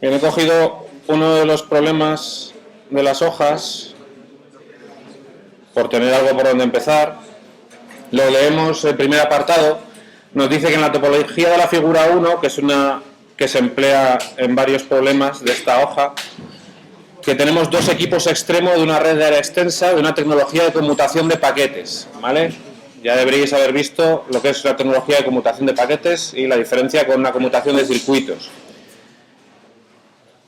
Bien, he cogido uno de los problemas de las hojas, por tener algo por donde empezar. Lo leemos, el primer apartado. Nos dice que en la topología de la figura 1, que es una que se emplea en varios problemas de esta hoja, que tenemos dos equipos extremos de una red de área extensa de una tecnología de conmutación de paquetes, ¿vale? Ya deberíais haber visto lo que es la tecnología de conmutación de paquetes y la diferencia con una conmutación de circuitos.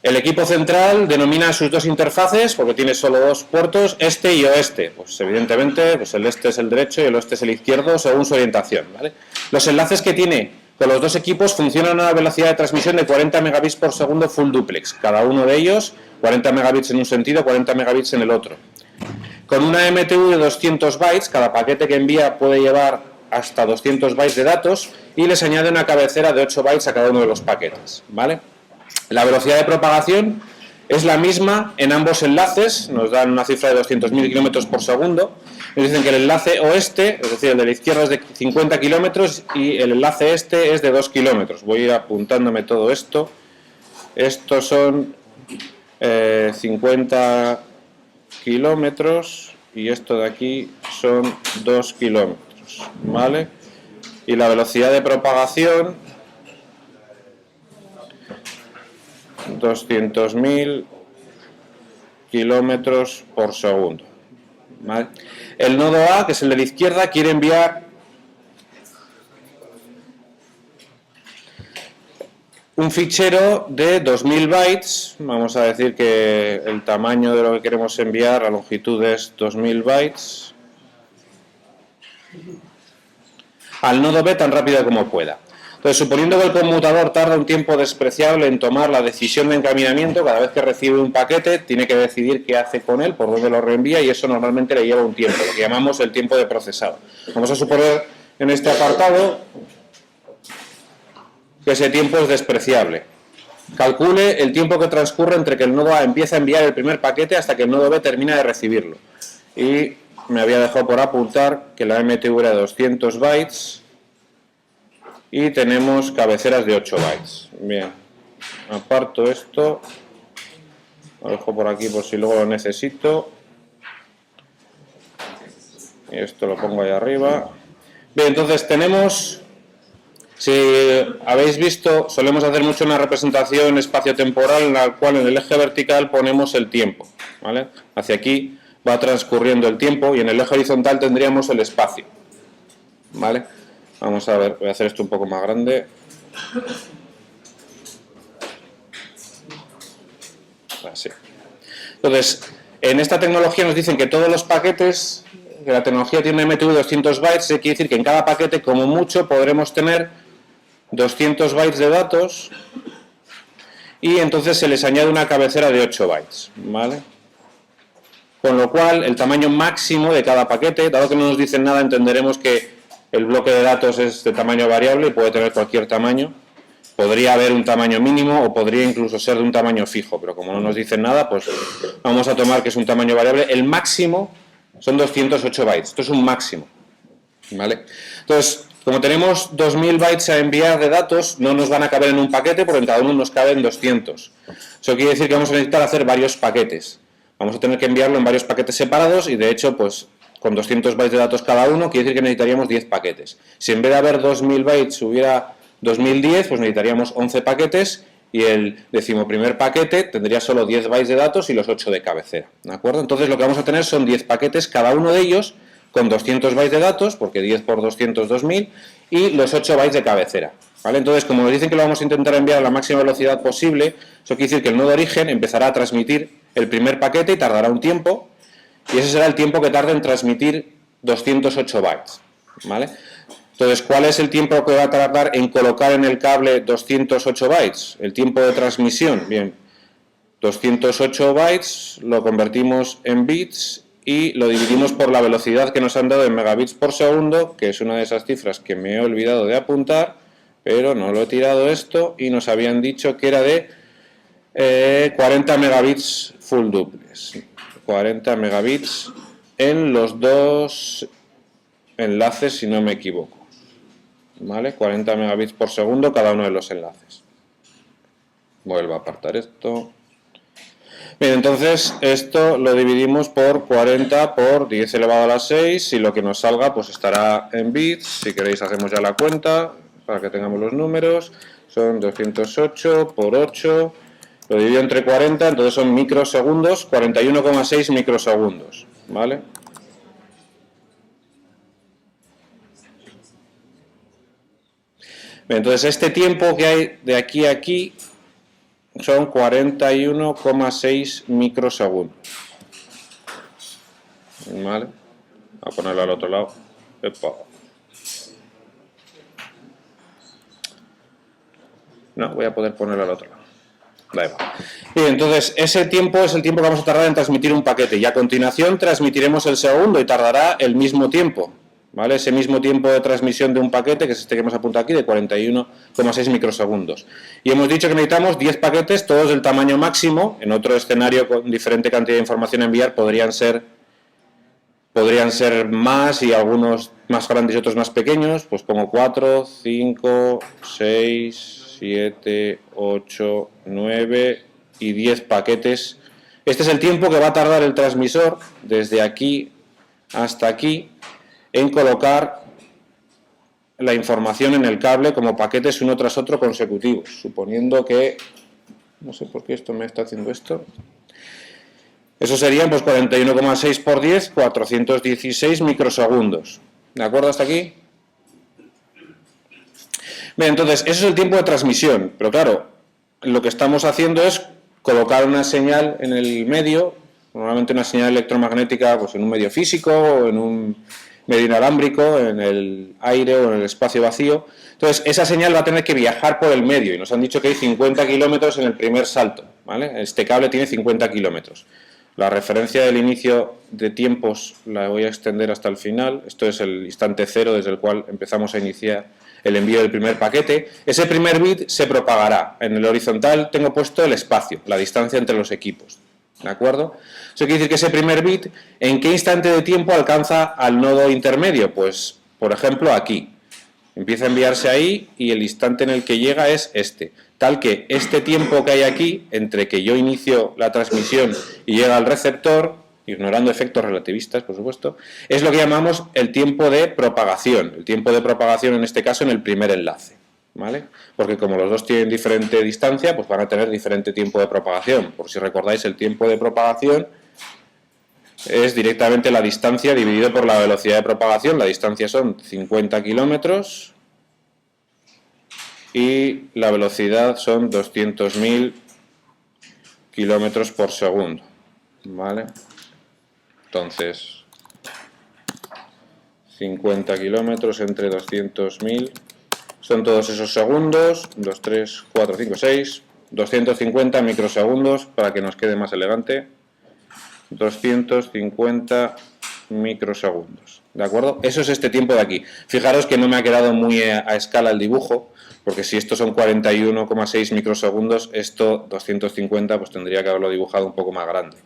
El equipo central denomina sus dos interfaces, porque tiene solo dos puertos, este y oeste. Pues evidentemente, pues el este es el derecho y el oeste es el izquierdo, según su orientación, ¿vale? Los enlaces que tiene con los dos equipos funcionan a una velocidad de transmisión de 40 megabits por segundo full duplex. Cada uno de ellos, 40 megabits en un sentido, 40 megabits en el otro. Con una MTU de 200 bytes, cada paquete que envía puede llevar hasta 200 bytes de datos y les añade una cabecera de 8 bytes a cada uno de los paquetes, ¿vale? La velocidad de propagación es la misma en ambos enlaces, nos dan una cifra de 200.000 kilómetros por segundo. Nos dicen que el enlace oeste, es decir, el de la izquierda es de 50 kilómetros y el enlace este es de 2 kilómetros. Voy a ir apuntándome todo esto. Estos son 50 kilómetros y esto de aquí son 2 kilómetros, ¿vale? Y la velocidad de propagación, 200.000 kilómetros por segundo, ¿vale? El nodo A, que es el de la izquierda, quiere enviar un fichero de 2000 bytes. Vamos a decir que el tamaño de lo que queremos enviar, la longitud es 2000 bytes, al nodo B tan rápido como pueda. Entonces, suponiendo que el conmutador tarda un tiempo despreciable en tomar la decisión de encaminamiento, cada vez que recibe un paquete tiene que decidir qué hace con él, por dónde lo reenvía, y eso normalmente le lleva un tiempo, lo que llamamos el tiempo de procesado. Vamos a suponer en este apartado que ese tiempo es despreciable. Calcule el tiempo que transcurre entre que el nodo A empieza a enviar el primer paquete hasta que el nodo B termina de recibirlo. Y me había dejado por apuntar que la MTU era de 200 bytes y tenemos cabeceras de 8 bytes. Bien, aparto esto, lo dejo por aquí por si luego lo necesito. Y esto lo pongo ahí arriba. Bien, entonces tenemos, si habéis visto, solemos hacer mucho una representación espaciotemporal en la cual en el eje vertical ponemos el tiempo, ¿vale? Hacia aquí va transcurriendo el tiempo y en el eje horizontal tendríamos el espacio, ¿vale? Vamos a ver, voy a hacer esto un poco más grande. Así. Entonces, en esta tecnología nos dicen que todos los paquetes, que la tecnología tiene una MTU de 200 bytes, quiere decir que en cada paquete, como mucho, podremos tener 200 bytes de datos y entonces se les añade una cabecera de 8 bytes, ¿vale? Con lo cual, el tamaño máximo de cada paquete, dado que no nos dicen nada, entenderemos que el bloque de datos es de tamaño variable y puede tener cualquier tamaño. Podría haber un tamaño mínimo o podría incluso ser de un tamaño fijo, pero como no nos dicen nada, pues vamos a tomar que es un tamaño variable. El máximo son 208 bytes, esto es un máximo, ¿vale? Entonces, como tenemos 2000 bytes a enviar de datos, no nos van a caber en un paquete porque en cada uno nos caben 200. Eso quiere decir que vamos a necesitar hacer varios paquetes. Vamos a tener que enviarlo en varios paquetes separados y de hecho, pues con 200 bytes de datos cada uno, quiere decir que necesitaríamos 10 paquetes. Si en vez de haber 2000 bytes hubiera 2010, pues necesitaríamos 11 paquetes y el 11º paquete tendría solo 10 bytes de datos y los 8 de cabecera, ¿de acuerdo? Entonces lo que vamos a tener son 10 paquetes, cada uno de ellos con 200 bytes de datos, porque 10 por 200, 2000, y los 8 bytes de cabecera, ¿vale? Entonces, como nos dicen que lo vamos a intentar enviar a la máxima velocidad posible, eso quiere decir que el nodo origen empezará a transmitir el primer paquete y tardará un tiempo, y ese será el tiempo que tarde en transmitir 208 bytes, ¿vale? Entonces, ¿cuál es el tiempo que va a tardar en colocar en el cable 208 bytes? El tiempo de transmisión. Bien, 208 bytes lo convertimos en bits y lo dividimos por la velocidad que nos han dado en megabits por segundo, que es una de esas cifras que me he olvidado de apuntar, pero no lo he tirado esto y nos habían dicho que era de 40 megabits full duplex. 40 megabits en los dos enlaces, si no me equivoco, ¿vale? 40 megabits por segundo cada uno de los enlaces. Vuelvo a apartar esto. Bien, entonces esto lo dividimos por 40 por 10 elevado a la 6 y lo que nos salga pues estará en bits. Si queréis hacemos ya la cuenta para que tengamos los números. Son 208 por 8, lo divido entre 40, entonces son microsegundos, 41,6 microsegundos, ¿vale? Bien, entonces este tiempo que hay de aquí a aquí son 41,6 microsegundos. ¿Vale? Voy a ponerlo al otro lado. Epa. No, voy a poder ponerlo al otro lado. Ahí va. Bien, entonces ese tiempo es el tiempo que vamos a tardar en transmitir un paquete y a continuación transmitiremos el segundo y tardará el mismo tiempo. ¿Vale? Ese mismo tiempo de transmisión de un paquete, que es este que hemos apuntado aquí, de 41,6 microsegundos. Y hemos dicho que necesitamos 10 paquetes, todos del tamaño máximo. En otro escenario con diferente cantidad de información a enviar podrían ser más y algunos más grandes y otros más pequeños. Pues pongo 4, 5, 6, 7, 8, 9 y 10 paquetes. Este es el tiempo que va a tardar el transmisor desde aquí hasta aquí en colocar la información en el cable como paquetes uno tras otro consecutivos, suponiendo que, no sé por qué esto me está haciendo esto, eso serían pues 41,6 por 10, 416 microsegundos, ¿de acuerdo hasta aquí? Bien, entonces, eso es el tiempo de transmisión, pero claro, lo que estamos haciendo es colocar una señal en el medio, normalmente una señal electromagnética pues en un medio físico o en un medio inalámbrico, en el aire o en el espacio vacío. Entonces, esa señal va a tener que viajar por el medio y nos han dicho que hay 50 kilómetros en el primer salto, ¿vale? Este cable tiene 50 kilómetros. La referencia del inicio de tiempos la voy a extender hasta el final. Esto es el instante cero desde el cual empezamos a iniciar el envío del primer paquete. Ese primer bit se propagará. En el horizontal tengo puesto el espacio, la distancia entre los equipos. ¿De acuerdo? Eso quiere decir que ese primer bit, ¿en qué instante de tiempo alcanza al nodo intermedio? Pues, por ejemplo, aquí. Empieza a enviarse ahí y el instante en el que llega es este. Tal que este tiempo que hay aquí, entre que yo inicio la transmisión y llega al receptor, ignorando efectos relativistas, por supuesto, es lo que llamamos el tiempo de propagación. El tiempo de propagación, en este caso, en el primer enlace. ¿Vale? Porque como los dos tienen diferente distancia, pues van a tener diferente tiempo de propagación. Por si recordáis, el tiempo de propagación es directamente la distancia dividido por la velocidad de propagación. La distancia son 50 kilómetros y la velocidad son 200.000 kilómetros por segundo. ¿Vale? Entonces, 50 kilómetros entre 200.000 son todos esos segundos, 2, 3, 4, 5, 6, 250 microsegundos para que nos quede más elegante, 250 microsegundos, ¿de acuerdo? Eso es este tiempo de aquí. Fijaros que no me ha quedado muy a escala el dibujo, porque si estos son 41,6 microsegundos, esto 250 pues tendría que haberlo dibujado un poco más grande,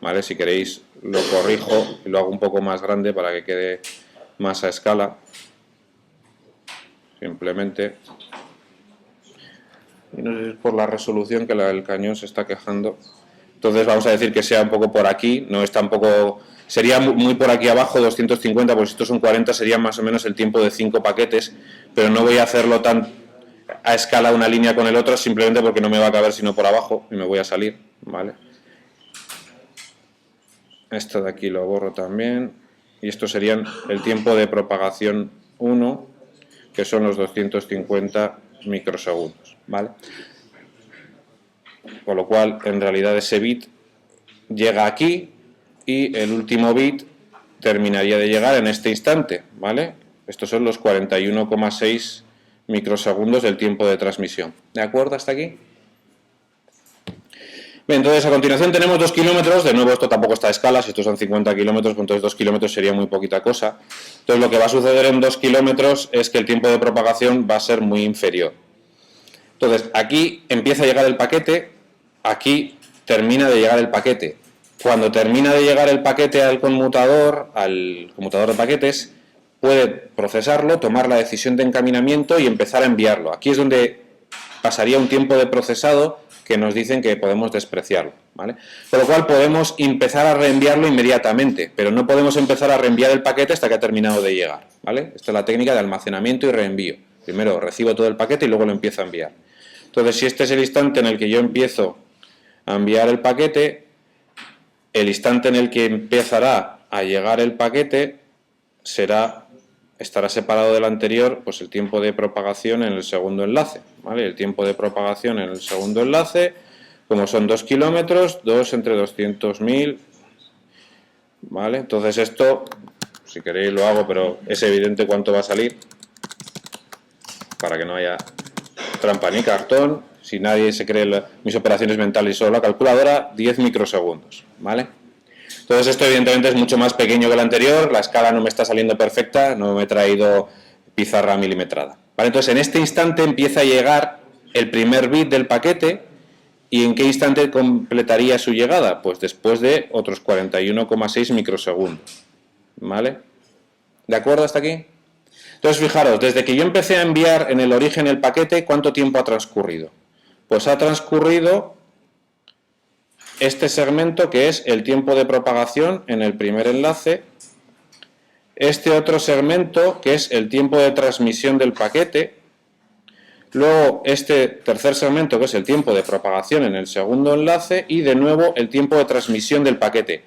¿vale? Si queréis lo corrijo y lo hago un poco más grande para que quede más a escala. Simplemente, y no sé si es por la resolución que el cañón se está quejando. Entonces vamos a decir que sea un poco por aquí, no es tampoco, sería muy por aquí abajo 250, pues si estos son 40 sería más o menos el tiempo de 5 paquetes, pero no voy a hacerlo tan a escala una línea con el otro simplemente porque no me va a caber sino por abajo y me voy a salir, ¿vale? Esto de aquí lo borro también y esto serían el tiempo de propagación 1, que son los 250 microsegundos, ¿vale? Con lo cual, en realidad, ese bit llega aquí y el último bit terminaría de llegar en este instante, ¿vale? Estos son los 41,6 microsegundos del tiempo de transmisión. ¿De acuerdo hasta aquí? Bien, entonces a continuación tenemos 2 kilómetros, de nuevo esto tampoco está a escala, si estos son 50 kilómetros, pues entonces 2 kilómetros sería muy poquita cosa. Entonces lo que va a suceder en 2 kilómetros es que el tiempo de propagación va a ser muy inferior. Entonces aquí empieza a llegar el paquete, aquí termina de llegar el paquete. Cuando termina de llegar el paquete al conmutador de paquetes, puede procesarlo, tomar la decisión de encaminamiento y empezar a enviarlo. Aquí es donde pasaría un tiempo de procesado que nos dicen que podemos despreciarlo, ¿vale? Con lo cual podemos empezar a reenviarlo inmediatamente, pero no podemos empezar a reenviar el paquete hasta que ha terminado de llegar, ¿vale? Esta es la técnica de almacenamiento y reenvío. Primero recibo todo el paquete y luego lo empiezo a enviar. Entonces, si este es el instante en el que yo empiezo a enviar el paquete, el instante en el que empezará a llegar el paquete estará separado del anterior, pues el tiempo de propagación en el segundo enlace, ¿vale? El tiempo de propagación en el segundo enlace, como son 2 kilómetros, 2 entre 200.000, ¿vale? Entonces esto, si queréis lo hago, pero es evidente cuánto va a salir, para que no haya trampa ni cartón. Si nadie se cree mis operaciones mentales y solo la calculadora, 10 microsegundos, ¿vale? Entonces esto evidentemente es mucho más pequeño que el anterior, la escala no me está saliendo perfecta, no me he traído pizarra milimetrada, ¿vale? Entonces en este instante empieza a llegar el primer bit del paquete. ¿Y en qué instante completaría su llegada? Pues después de otros 41,6 microsegundos, ¿vale? ¿De acuerdo hasta aquí? Entonces fijaros, desde que yo empecé a enviar en el origen el paquete, ¿cuánto tiempo ha transcurrido? Pues ha transcurrido este segmento, que es el tiempo de propagación en el primer enlace, este otro segmento, que es el tiempo de transmisión del paquete, luego este tercer segmento, que es el tiempo de propagación en el segundo enlace, y de nuevo el tiempo de transmisión del paquete.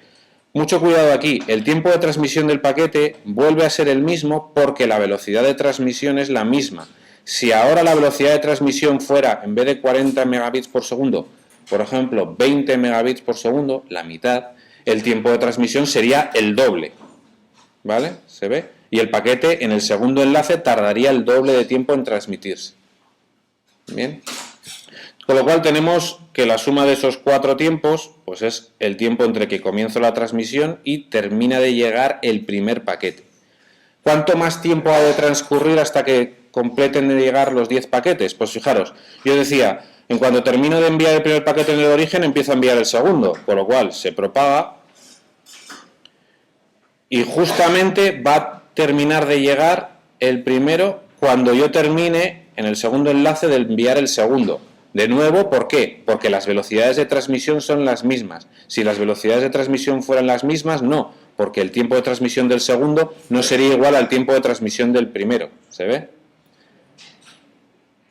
Mucho cuidado aquí, el tiempo de transmisión del paquete vuelve a ser el mismo porque la velocidad de transmisión es la misma. Si ahora la velocidad de transmisión fuera, en vez de 40 megabits por segundo, por ejemplo, 20 megabits por segundo, la mitad, el tiempo de transmisión sería el doble, ¿vale? ¿Se ve? Y el paquete en el segundo enlace tardaría el doble de tiempo en transmitirse. Bien. Con lo cual tenemos que la suma de esos 4 tiempos, pues es el tiempo entre que comienzo la transmisión y termina de llegar el primer paquete. ¿Cuánto más tiempo ha de transcurrir hasta que completen de llegar los 10 paquetes? Pues fijaros, yo decía, en cuanto termino de enviar el primer paquete en el origen, empiezo a enviar el segundo, con lo cual se propaga y justamente va a terminar de llegar el primero cuando yo termine en el segundo enlace de enviar el segundo. De nuevo, ¿por qué? Porque las velocidades de transmisión son las mismas. Si las velocidades de transmisión fueran las mismas, no, porque el tiempo de transmisión del segundo no sería igual al tiempo de transmisión del primero. ¿Se ve?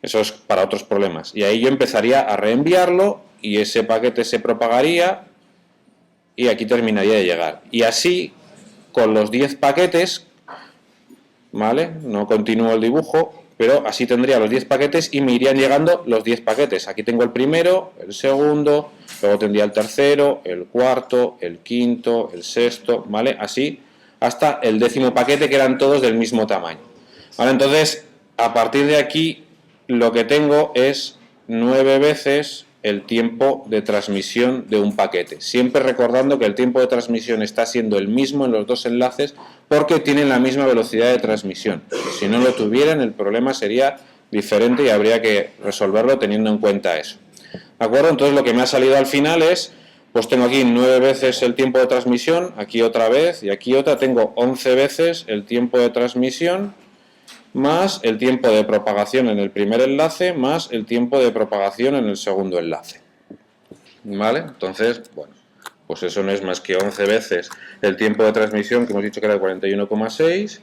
Eso es para otros problemas. Y ahí yo empezaría a reenviarlo y ese paquete se propagaría y aquí terminaría de llegar. Y así, con los 10 paquetes, ¿vale? No continúo el dibujo, pero así tendría los 10 paquetes y me irían llegando los 10 paquetes. Aquí tengo el primero, el segundo, luego tendría el tercero, el cuarto, el quinto, el sexto, ¿vale? Así hasta el 10º paquete, que eran todos del mismo tamaño. ¿Vale? Entonces, a partir de aquí, lo que tengo es 9 veces el tiempo de transmisión de un paquete. Siempre recordando que el tiempo de transmisión está siendo el mismo en los dos enlaces porque tienen la misma velocidad de transmisión. Si no lo tuvieran, el problema sería diferente y habría que resolverlo teniendo en cuenta eso. ¿De acuerdo? Entonces lo que me ha salido al final es, pues tengo aquí 9 veces el tiempo de transmisión, aquí otra vez y aquí otra, tengo 11 veces el tiempo de transmisión más el tiempo de propagación en el primer enlace, más el tiempo de propagación en el segundo enlace. ¿Vale? Entonces, bueno, pues eso no es más que 11 veces el tiempo de transmisión, que hemos dicho que era de 41,6,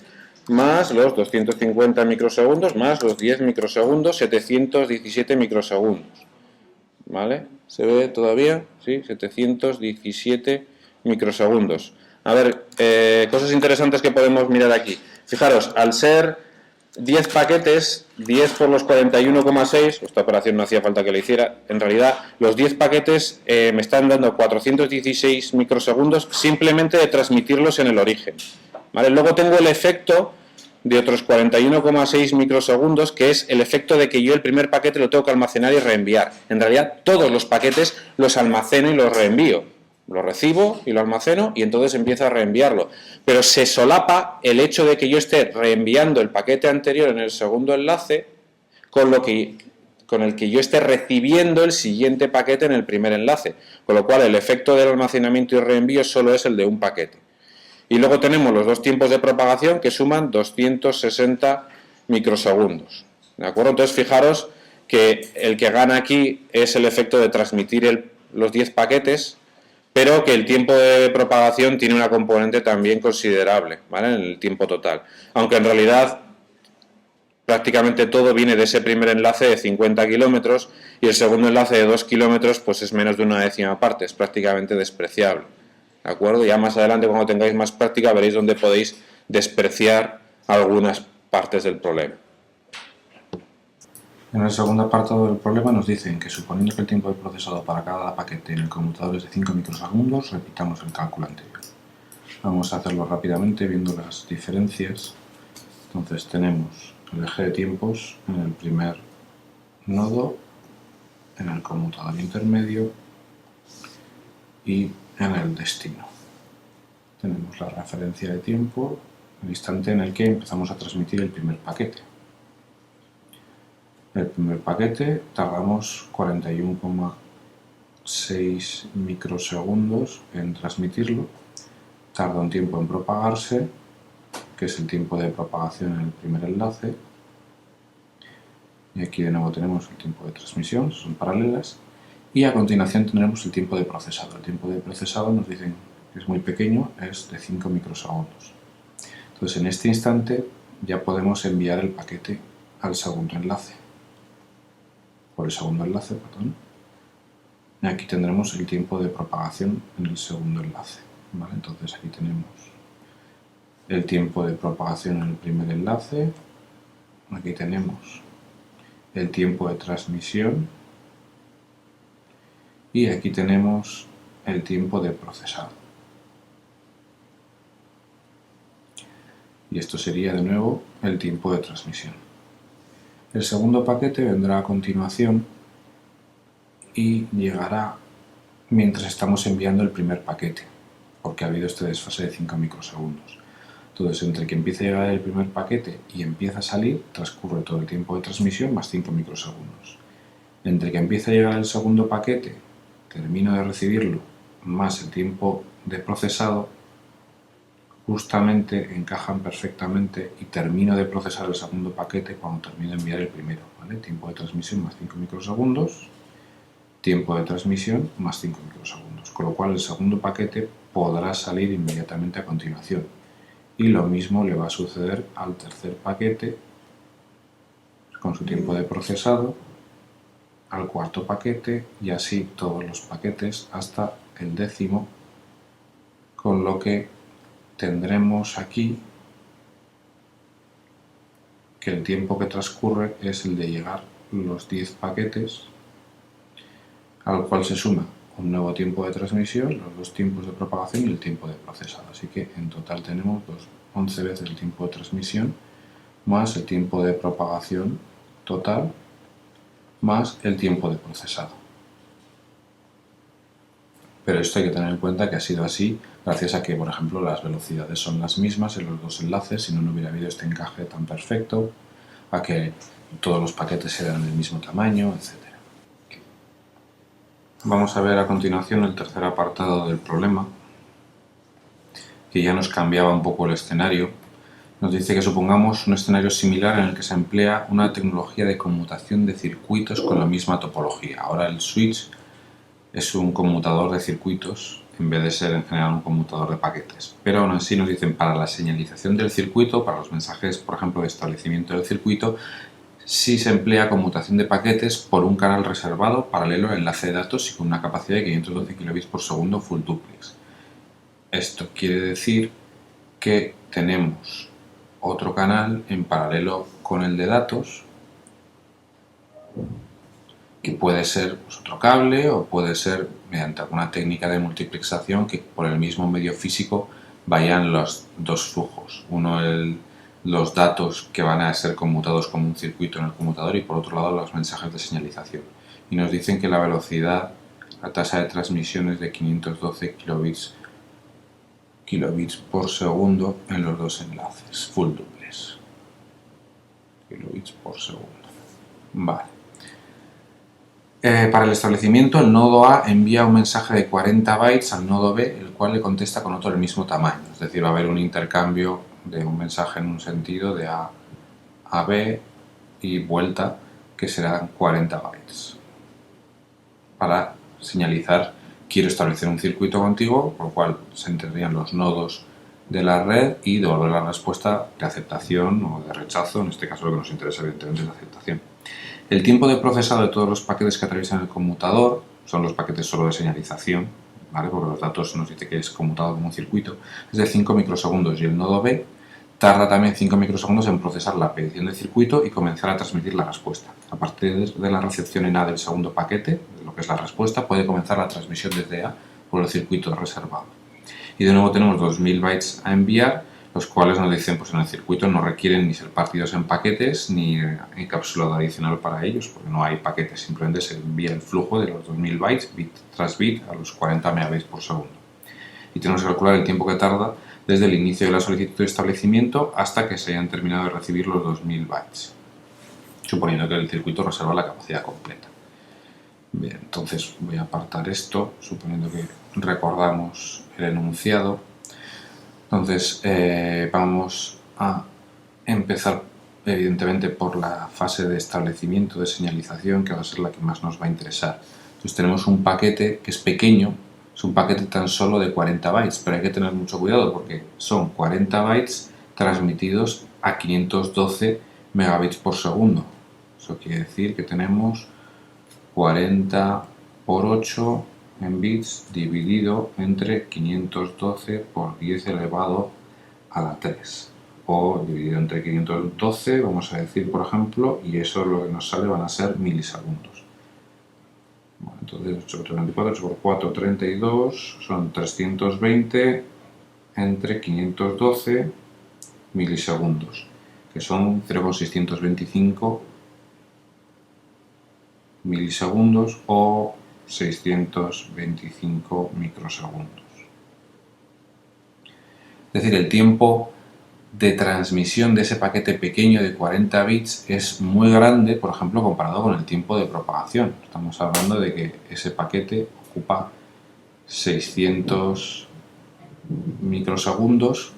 más los 250 microsegundos, más los 10 microsegundos, 717 microsegundos. ¿Vale? ¿Se ve todavía? Sí, 717 microsegundos. A ver, cosas interesantes que podemos mirar aquí. Fijaros, al ser 10 paquetes, 10 por los 41,6, esta operación no hacía falta que la hiciera, en realidad los 10 paquetes me están dando 416 microsegundos simplemente de transmitirlos en el origen. ¿Vale? Luego tengo el efecto de otros 41,6 microsegundos, que es el efecto de que yo el primer paquete lo tengo que almacenar y reenviar. En realidad todos los paquetes los almaceno y los reenvío. Lo recibo y lo almaceno y entonces empiezo a reenviarlo. Pero se solapa el hecho de que yo esté reenviando el paquete anterior en el segundo enlace con el que yo esté recibiendo el siguiente paquete en el primer enlace. Con lo cual el efecto del almacenamiento y reenvío solo es el de un paquete. Y luego tenemos los dos tiempos de propagación que suman 260 microsegundos. ¿De acuerdo? Entonces fijaros que el que gana aquí es el efecto de transmitir los 10 paquetes, pero que el tiempo de propagación tiene una componente también considerable, ¿vale? En el tiempo total. Aunque en realidad prácticamente todo viene de ese primer enlace de 50 kilómetros y el segundo enlace de 2 kilómetros pues es menos de una décima parte, es prácticamente despreciable. ¿De acuerdo? Ya más adelante, cuando tengáis más práctica, veréis dónde podéis despreciar algunas partes del problema. En el segundo apartado del problema nos dicen que suponiendo que el tiempo de procesado para cada paquete en el conmutador es de 5 microsegundos, repitamos el cálculo anterior. Vamos a hacerlo rápidamente viendo las diferencias. Entonces tenemos el eje de tiempos en el primer nodo, en el conmutador intermedio y en el destino. Tenemos la referencia de tiempo, el instante en el que empezamos a transmitir el primer paquete. El primer paquete tardamos 41,6 microsegundos en transmitirlo, tarda un tiempo en propagarse, que es el tiempo de propagación en el primer enlace, y aquí de nuevo tenemos el tiempo de transmisión, son paralelas, y a continuación tendremos el tiempo de procesado. El tiempo de procesado nos dicen que es muy pequeño, es de 5 microsegundos. Entonces en este instante ya podemos enviar el paquete al segundo enlace. Por el segundo enlace, perdón. Y aquí tendremos el tiempo de propagación en el segundo enlace, ¿vale? Entonces aquí tenemos el tiempo de propagación en el primer enlace, aquí tenemos el tiempo de transmisión y aquí tenemos el tiempo de procesado. Y esto sería de nuevo el tiempo de transmisión. El segundo paquete vendrá a continuación y llegará mientras estamos enviando el primer paquete, porque ha habido este desfase de 5 microsegundos. Entonces, entre que empieza a llegar el primer paquete y empieza a salir, transcurre todo el tiempo de transmisión más 5 microsegundos. Entre que empieza a llegar el segundo paquete, termino de recibirlo, más el tiempo de procesado, justamente encajan perfectamente y termino de procesar el segundo paquete cuando termino de enviar el primero, ¿vale? Tiempo de transmisión más 5 microsegundos, tiempo de transmisión más 5 microsegundos, con lo cual el segundo paquete podrá salir inmediatamente a continuación. Y lo mismo le va a suceder al tercer paquete con su tiempo de procesado, al cuarto paquete y así todos los paquetes hasta el décimo, con lo que tendremos aquí que el tiempo que transcurre es el de llegar los 10 paquetes, al cual se suma un nuevo tiempo de transmisión, los dos tiempos de propagación y el tiempo de procesado. Así que en total tenemos 11 veces el tiempo de transmisión más el tiempo de propagación total más el tiempo de procesado. Pero esto hay que tener en cuenta que ha sido así gracias a que, por ejemplo, las velocidades son las mismas en los dos enlaces, si no, no hubiera habido este encaje tan perfecto, a que todos los paquetes eran del mismo tamaño, etc. Vamos a ver a continuación el tercer apartado del problema, que ya nos cambiaba un poco el escenario. Nos dice que supongamos un escenario similar en el que se emplea una tecnología de conmutación de circuitos con la misma topología. Ahora el switch es un conmutador de circuitos en vez de ser en general un conmutador de paquetes. Pero aún así nos dicen para la señalización del circuito, para los mensajes, por ejemplo, de establecimiento del circuito, si se emplea conmutación de paquetes por un canal reservado paralelo al enlace de datos y con una capacidad de 512 kilobits por segundo full duplex. Esto quiere decir que tenemos otro canal en paralelo con el de datos, que puede ser pues, otro cable o puede ser mediante alguna técnica de multiplexación que por el mismo medio físico vayan los dos flujos. Uno los datos que van a ser conmutados como un circuito en el conmutador y por otro lado los mensajes de señalización. Y nos dicen que la velocidad, la tasa de transmisión es de 512 kilobits por segundo en los dos enlaces, full duplex. Kilobits por segundo. Vale. Para el establecimiento, el nodo A envía un mensaje de 40 bytes al nodo B, el cual le contesta con otro del mismo tamaño. Es decir, va a haber un intercambio de un mensaje en un sentido de A a B y vuelta que serán 40 bytes. Para señalizar, quiero establecer un circuito contigo, por lo cual se entrarían los nodos de la red y devolver la respuesta de aceptación o de rechazo. En este caso lo que nos interesa evidentemente es la aceptación. El tiempo de procesado de todos los paquetes que atraviesan el conmutador son los paquetes solo de señalización, ¿vale? Porque los datos nos dice que es conmutado como un circuito, es de 5 microsegundos, y el nodo B tarda también 5 microsegundos en procesar la petición del circuito y comenzar a transmitir la respuesta. A partir de la recepción en A del segundo paquete, lo que es la respuesta, puede comenzar la transmisión desde A por el circuito reservado. Y de nuevo tenemos 2000 bytes a enviar, los cuales nos dicen pues en el circuito no requieren ni ser partidos en paquetes ni encapsulado adicional para ellos, porque no hay paquetes, simplemente se envía el flujo de los 2000 bytes bit tras bit a los 40 megabytes por segundo. Y tenemos que calcular el tiempo que tarda desde el inicio de la solicitud de establecimiento hasta que se hayan terminado de recibir los 2000 bytes, suponiendo que el circuito reserva la capacidad completa. Bien, entonces voy a apartar esto, suponiendo que recordamos el enunciado. Entonces vamos a empezar evidentemente por la fase de establecimiento de señalización, que va a ser la que más nos va a interesar. Entonces tenemos un paquete que es pequeño, es un paquete tan solo de 40 bytes, pero hay que tener mucho cuidado porque son 40 bytes transmitidos a 512 megabits por segundo. Eso quiere decir que tenemos 40 por 8 en bits dividido entre 512 por 10 elevado a la 3. O dividido entre 512, vamos a decir, por ejemplo, y eso lo que nos sale van a ser milisegundos. Bueno, entonces 8 por 24, 8 por 4, 32, son 320 entre 512 milisegundos, que son 0,625 milisegundos o 625 microsegundos. Es decir, el tiempo de transmisión de ese paquete pequeño de 40 bits es muy grande, por ejemplo, comparado con el tiempo de propagación. Estamos hablando de que ese paquete ocupa 600 microsegundos,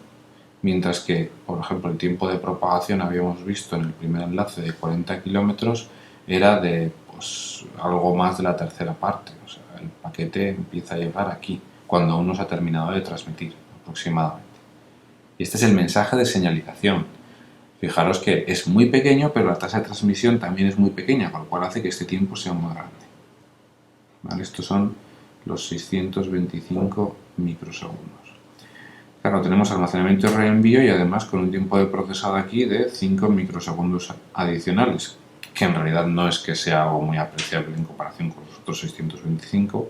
mientras que, por ejemplo, el tiempo de propagación habíamos visto en el primer enlace de 40 kilómetros era de pues, algo más de la tercera parte. O sea, el paquete empieza a llegar aquí, cuando aún no se ha terminado de transmitir, aproximadamente. Y este es el mensaje de señalización. Fijaros que es muy pequeño, pero la tasa de transmisión también es muy pequeña, con lo cual hace que este tiempo sea muy grande. ¿Vale? Estos son los 625 microsegundos. Claro, tenemos almacenamiento y reenvío y además con un tiempo de procesado aquí de 5 microsegundos adicionales, que en realidad no es que sea algo muy apreciable en comparación con los otros 625.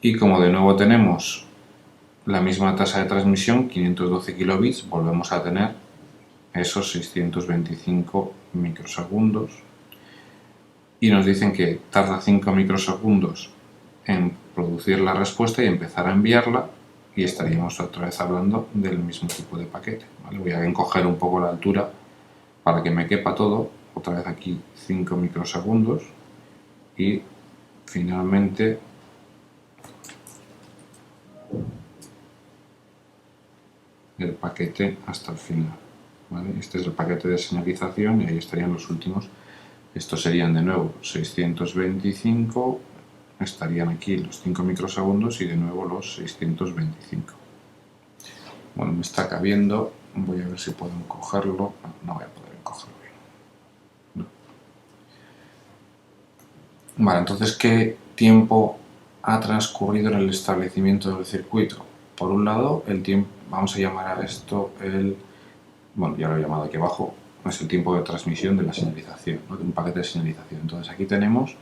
Y como de nuevo tenemos la misma tasa de transmisión, 512 kilobits, volvemos a tener esos 625 microsegundos y nos dicen que tarda 5 microsegundos en producir la respuesta y empezar a enviarla, y estaríamos otra vez hablando del mismo tipo de paquete. ¿Vale? Voy a encoger un poco la altura para que me quepa todo, otra vez aquí 5 microsegundos y finalmente el paquete hasta el final. ¿Vale? Este es el paquete de señalización y ahí estarían los últimos. Estos serían de nuevo 625, estarían aquí los 5 microsegundos y de nuevo los 625. Bueno, me está cabiendo, voy a ver si puedo encogerlo. No voy a poder encogerlo bien. No. Vale, entonces, ¿qué tiempo ha transcurrido en el establecimiento del circuito? Por un lado, el tiempo, vamos a llamar a esto bueno, ya lo he llamado aquí abajo, es el tiempo de transmisión de la señalización, ¿no? De un paquete de señalización. Entonces aquí tenemos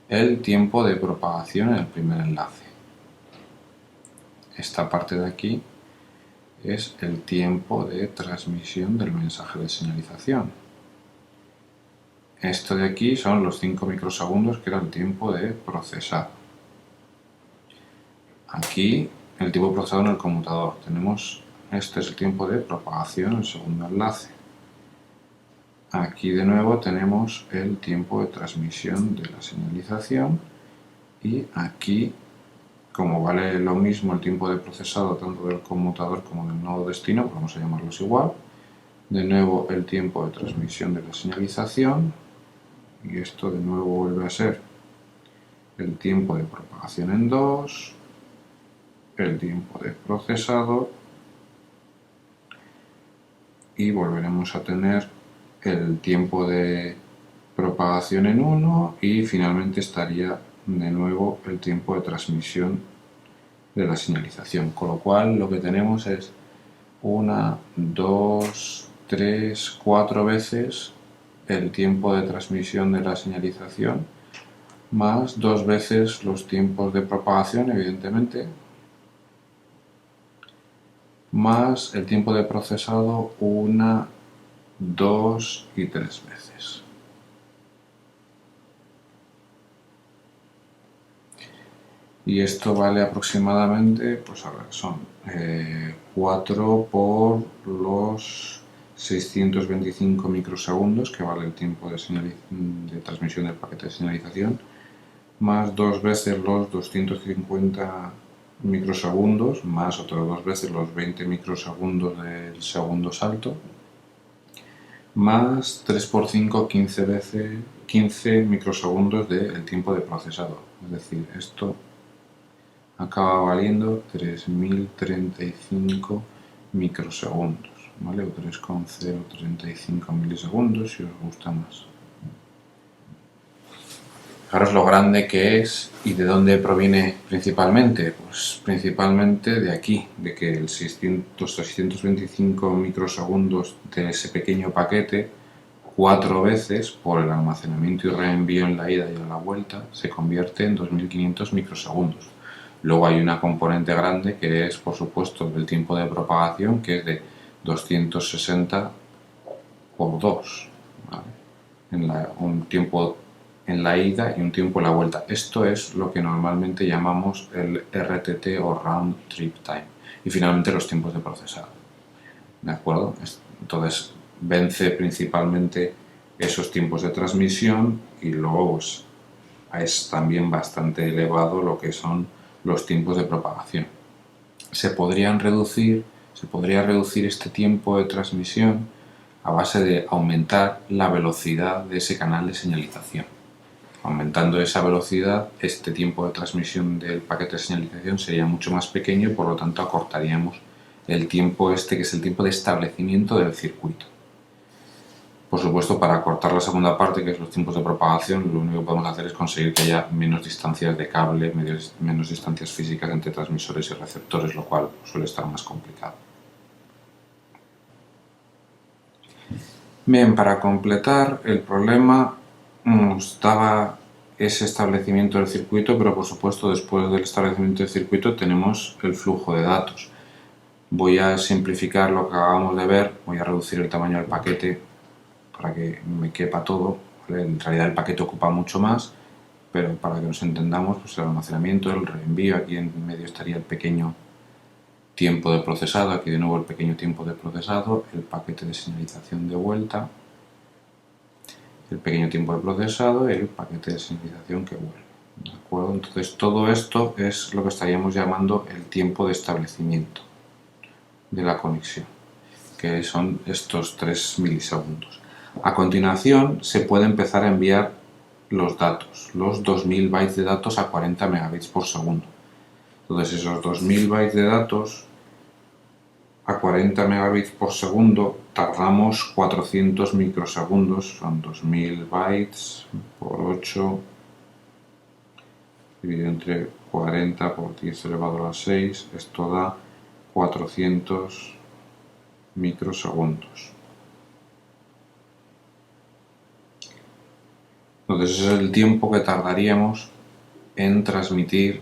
el tiempo de propagación en el primer enlace. Esta parte de aquí es el tiempo de transmisión del mensaje de señalización. Esto de aquí son los 5 microsegundos, que era el tiempo de procesado. Aquí el tiempo procesado en el conmutador. Este es el tiempo de propagación, el segundo enlace. Aquí de nuevo tenemos el tiempo de transmisión de la señalización y aquí, como vale lo mismo el tiempo de procesado tanto del conmutador como del nodo destino, pues vamos a llamarlos igual. De nuevo el tiempo de transmisión de la señalización y esto de nuevo vuelve a ser el tiempo de propagación en 2, el tiempo de procesado, y volveremos a tener el tiempo de propagación en 1 y finalmente estaría de nuevo el tiempo de transmisión de la señalización, con lo cual lo que tenemos es 1, 2, 3, 4 veces el tiempo de transmisión de la señalización, más 2 veces los tiempos de propagación, evidentemente, más el tiempo de procesado 1, 2 y 3 veces. Y esto vale aproximadamente, pues a ver, son 4 por los 625 microsegundos, que vale el tiempo de transmisión del paquete de señalización, más 2 veces los 250 microsegundos, más otras 2 veces los 20 microsegundos del segundo salto, más 3 por 5, 15 veces 15 microsegundos del tiempo de procesado. Es decir, esto acaba valiendo 3035 microsegundos, ¿vale? O 3,035 milisegundos si os gusta más. Fijaros lo grande que es y de dónde proviene principalmente. Pues principalmente de aquí, de que los 625 microsegundos de ese pequeño paquete, 4 veces por el almacenamiento y reenvío en la ida y en la vuelta, se convierte en 2500 microsegundos. Luego hay una componente grande que es, por supuesto, el tiempo de propagación, que es de 260 por 2, ¿vale? Un tiempo en la ida y un tiempo en la vuelta. Esto es lo que normalmente llamamos el RTT o Round Trip Time. Y finalmente los tiempos de procesado. ¿De acuerdo? Entonces vence principalmente esos tiempos de transmisión y luego pues, es también bastante elevado lo que son los tiempos de propagación. Se podría reducir este tiempo de transmisión a base de aumentar la velocidad de ese canal de señalización. Aumentando esa velocidad, este tiempo de transmisión del paquete de señalización sería mucho más pequeño y por lo tanto acortaríamos el tiempo que es el tiempo de establecimiento del circuito. Por supuesto, para acortar la segunda parte, que es los tiempos de propagación, lo único que podemos hacer es conseguir que haya menos distancias de cable, menos distancias físicas entre transmisores y receptores, lo cual suele estar más complicado. Bien, para completar el problema nos daba ese establecimiento del circuito, pero por supuesto después del establecimiento del circuito tenemos el flujo de datos. Voy a simplificar lo que acabamos de ver, voy a reducir el tamaño del paquete para que me quepa todo, ¿vale? En realidad el paquete ocupa mucho más, pero para que nos entendamos, pues el almacenamiento, el reenvío, aquí en medio estaría el pequeño tiempo de procesado, aquí de nuevo el pequeño tiempo de procesado, el paquete de señalización de vuelta, el pequeño tiempo de procesado y el paquete de señalización que vuelve. ¿De acuerdo? Entonces todo esto es lo que estaríamos llamando el tiempo de establecimiento de la conexión, que son estos 3 milisegundos. A continuación se puede empezar a enviar los datos, los 2000 bytes de datos a 40 megabits por segundo. Entonces esos 2000 bytes de datos a 40 megabits por segundo tardamos 400 microsegundos, son 2000 bytes por 8 dividido entre 40 por 10 elevado a la 6, esto da 400 microsegundos. Entonces ese es el tiempo que tardaríamos en transmitir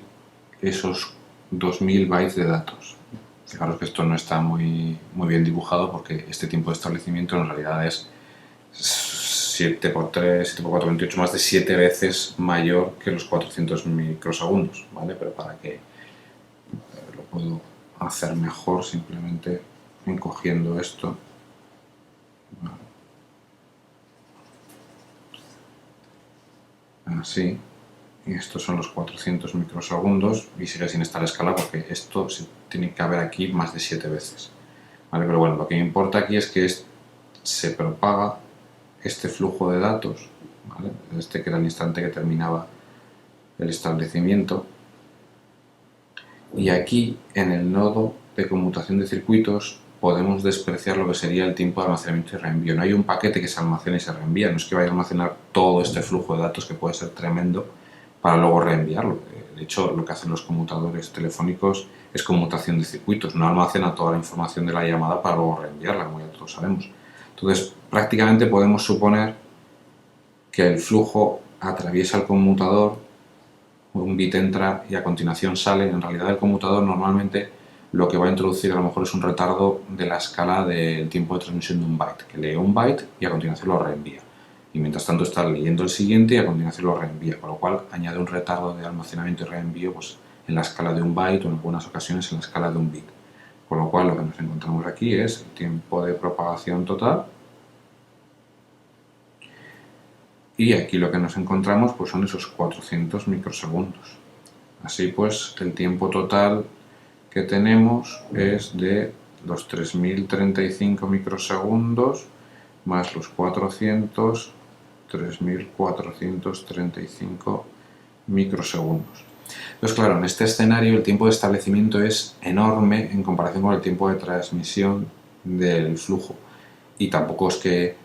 esos 2000 bytes de datos. Fijaros que esto no está muy bien dibujado porque este tiempo de establecimiento en realidad es 7 por 3, 7 por 4, 28, más de 7 veces mayor que los 400 microsegundos, ¿vale? Pero para que lo puedo hacer mejor simplemente encogiendo esto. Así, y estos son los 400 microsegundos y sigue sin estar a escala porque esto tiene que haber aquí más de 7 veces, ¿vale? Pero bueno, lo que importa aquí es que se propaga este flujo de datos ¿vale? Este que era el instante que terminaba el establecimiento. Y aquí, en el nodo de conmutación de circuitos, podemos despreciar lo que sería el tiempo de almacenamiento y reenvío. No hay un paquete que se almacena y se reenvía, no es que vaya a almacenar todo este flujo de datos que puede ser tremendo para luego reenviarlo. De hecho, lo que hacen los conmutadores telefónicos es conmutación de circuitos, no almacena toda la información de la llamada para luego reenviarla, como ya todos sabemos. Entonces, prácticamente podemos suponer que el flujo atraviesa el conmutador, un bit entra y a continuación sale. En realidad el conmutador normalmente lo que va a introducir a lo mejor es un retardo de la escala del tiempo de transmisión de un byte, que lee un byte y a continuación lo reenvía. Y mientras tanto está leyendo el siguiente y a continuación lo reenvía, con lo cual añade un retardo de almacenamiento y reenvío pues, en la escala de un byte o en algunas ocasiones en la escala de un bit. Con lo cual lo que nos encontramos aquí es el tiempo de propagación total. Y aquí lo que nos encontramos pues, son esos 400 microsegundos. Así pues, el tiempo total que tenemos es de los 3035 microsegundos más los 400, 3435 microsegundos. Entonces, claro, en este escenario el tiempo de establecimiento es enorme en comparación con el tiempo de transmisión del flujo. Y tampoco es que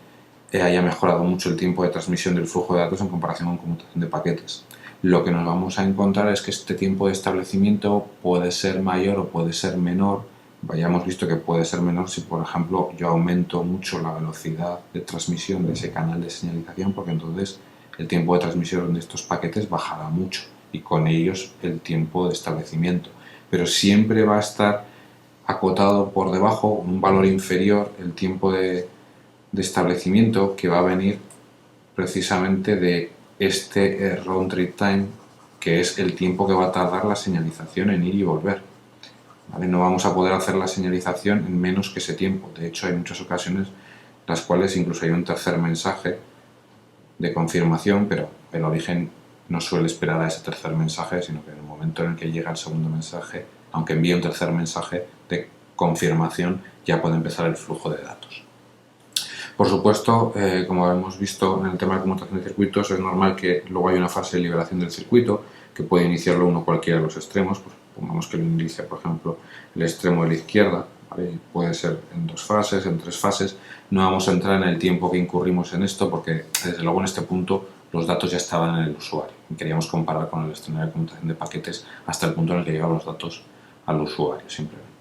haya mejorado mucho el tiempo de transmisión del flujo de datos en comparación con conmutación de paquetes. Lo que nos vamos a encontrar es que este tiempo de establecimiento puede ser mayor o puede ser menor. Ya hemos visto que puede ser menor si, por ejemplo, yo aumento mucho la velocidad de transmisión de ese canal de señalización, porque entonces el tiempo de transmisión de estos paquetes bajará mucho y con ellos el tiempo de establecimiento. Pero siempre va a estar acotado por debajo, un valor inferior, el tiempo de establecimiento que va a venir precisamente de este round trip time, que es el tiempo que va a tardar la señalización en ir y volver. ¿Vale? No vamos a poder hacer la señalización en menos que ese tiempo. De hecho, hay muchas ocasiones en las cuales incluso hay un tercer mensaje de confirmación, pero el origen no suele esperar a ese tercer mensaje, sino que en el momento en el que llega el segundo mensaje, aunque envíe un tercer mensaje de confirmación, ya puede empezar el flujo de datos. Por supuesto, como hemos visto en el tema de conmutación de circuitos, es normal que luego haya una fase de liberación del circuito, que puede iniciarlo uno cualquiera de los extremos. Pues pongamos que lo inicia, por ejemplo, el extremo de la izquierda, ¿vale? Puede ser en 2 fases, en 3 fases. No vamos a entrar en el tiempo que incurrimos en esto, porque desde luego en este punto los datos ya estaban en el usuario. Y queríamos comparar con el escenario de conmutación de paquetes hasta el punto en el que llegan los datos al usuario, simplemente.